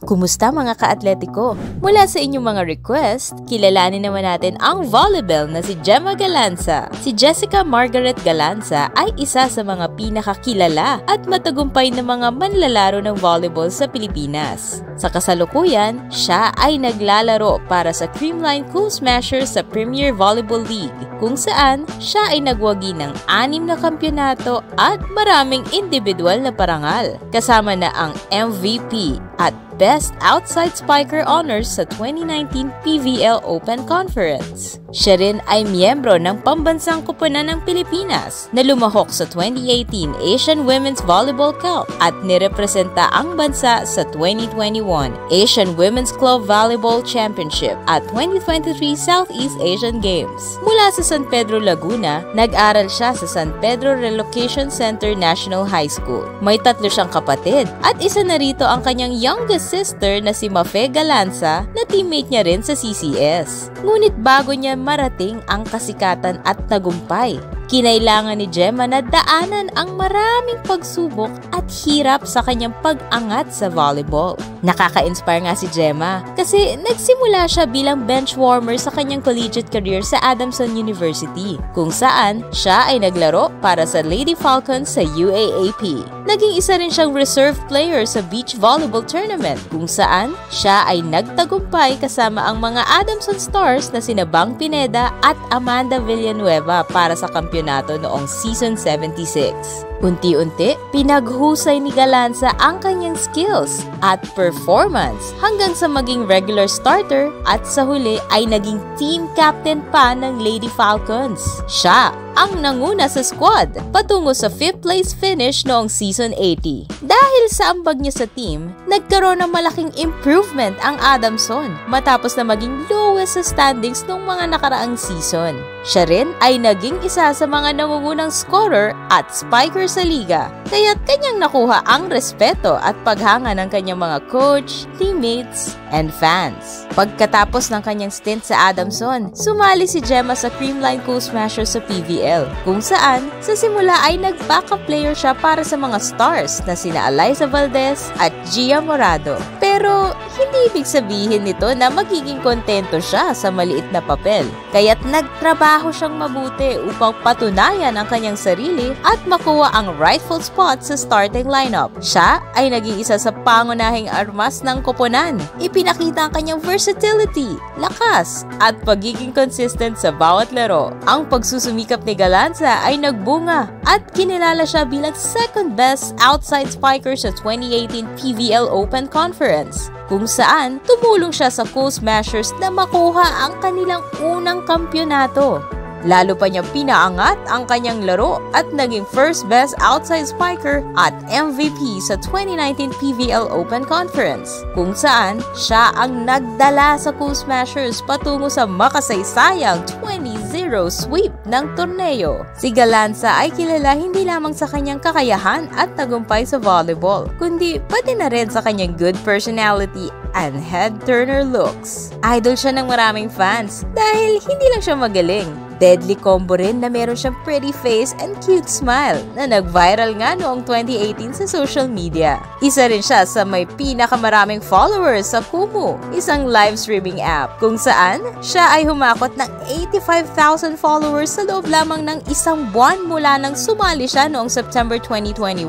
Kumusta mga ka-atletiko? Mula sa inyong mga request, kilalanin naman natin ang volleyball na si Gemma Galanza. Si Jessica Margaret Galanza ay isa sa mga pinakakilala at matagumpay na mga manlalaro ng volleyball sa Pilipinas. Sa kasalukuyan, siya ay naglalaro para sa Creamline Cool Smashers sa Premier Volleyball League, kung saan siya ay nagwagi ng 6 na kampyonato at maraming individual na parangal, kasama na ang MVP at Best Outside Spiker Honors sa 2019 PVL Open Conference. Siya rin ay miyembro ng Pambansang Koponan ng Pilipinas na lumahok sa 2018 Asian Women's Volleyball Cup at nirepresenta ang bansa sa 2021 Asian Women's Club Volleyball Championship at 2023 Southeast Asian Games. Mula sa San Pedro, Laguna, nag-aral siya sa San Pedro Relocation Center National High School. May 3 siyang kapatid at isa na rito ang kanyang youngest sister na si Mafe Galanza na teammate niya rin sa CCS. Ngunit bago niya marating ang kasikatan at tagumpay, kinailangan ni Gemma na daanan ang maraming pagsubok at hirap sa kanyang pag-angat sa volleyball. Nakaka-inspire nga si Gemma kasi nagsimula siya bilang bench warmer sa kanyang collegiate career sa Adamson University, kung saan siya ay naglaro para sa Lady Falcons sa UAAP. Naging isa rin siyang reserve player sa beach volleyball tournament, kung saan siya ay nagtagumpay kasama ang mga Adamson Stars na sina Bang Pineda at Amanda Villanueva para sa kampyonato noong season 76. Unti-unti, pinaghusay ni Galanza ang kanyang skills at performance hanggang sa maging regular starter at sa huli ay naging team captain pa ng Lady Falcons. Siya ang nanguna sa squad patungo sa 5th place finish noong season 80. Dahil sa ambag niya sa team, nagkaroon ng malaking improvement ang Adamson matapos na maging lowest sa standings noong mga nakaraang season. Siya rin ay naging isa sa mga nangungunang scorer at spiker sa liga, kaya't kanyang nakuha ang respeto at paghanga ng kanyang mga coach, teammates, and fans. Pagkatapos ng kanyang stint sa Adamson, sumali si Gemma sa Creamline Cool Smashers sa PVL, kung saan sa simula ay nag-backup player siya para sa mga stars na sina Eliza Valdez at Gia Morado. Pero hindi ibig sabihin nito na magiging kontento siya sa maliit na papel, kaya't nagtrabaho siyang mabuti upang patunayan ang kanyang sarili at makuha ang rightful spot sa starting lineup. Siya ay naging isa sa pangunahing armas ng koponan. Ipinakita ang kanyang versatility, lakas, at pagiging consistent sa bawat laro. Ang pagsusumikap ni Galanza ay nagbunga at kinilala siya bilang second best outside spiker sa 2018 PVL Open Conference, kung saan tumulong siya sa Cool Smashers na makuha ang kanilang unang kampyonato. Lalo pa niya pinaangat ang kanyang laro at naging first best outside spiker at MVP sa 2019 PVL Open Conference, kung saan siya ang nagdala sa Cool Smashers patungo sa makasaysayang 20-0 sweep ng torneo. Si Galanza ay kilala hindi lamang sa kanyang kakayahan at tagumpay sa volleyball, kundi pati na rin sa kanyang good personality and head-turner looks. Idol siya ng maraming fans dahil hindi lang siya magaling. Deadly combo rin na meron siyang pretty face and cute smile na nag-viral nga noong 2018 sa social media. Isa rin siya sa may pinakamaraming followers sa Kumu, isang live streaming app, kung saan siya ay humakot ng 85,000 followers sa loob lamang ng 1 buwan mula nang sumali siya noong September 2021.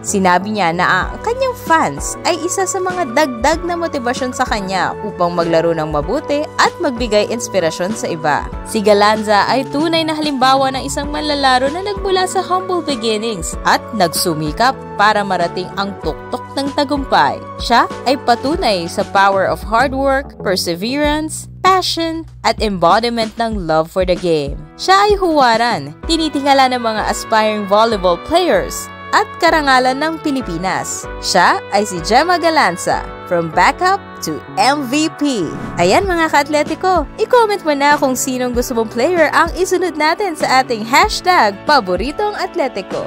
Sinabi niya na ang kanyang fans ay isa sa mga dagdag na motibasyon sa kanya upang maglaro ng mabuti at magbigay inspirasyon sa iba. Si Galanza ay tunay na halimbawa ng isang manlalaro na nagmula sa humble beginnings at nagsumikap para marating ang tuktok ng tagumpay. Siya ay patunay sa power of hard work, perseverance, passion, at embodiment ng love for the game. Siya ay huwaran, tinitingala ng mga aspiring volleyball players at karangalan ng Pilipinas. Siya ay si Gemma Galanza, from backup to MVP. Ayan mga ka-atletiko, i-comment mo na kung sinong gusto mong player ang isunod natin sa ating hashtag paboritong atletiko.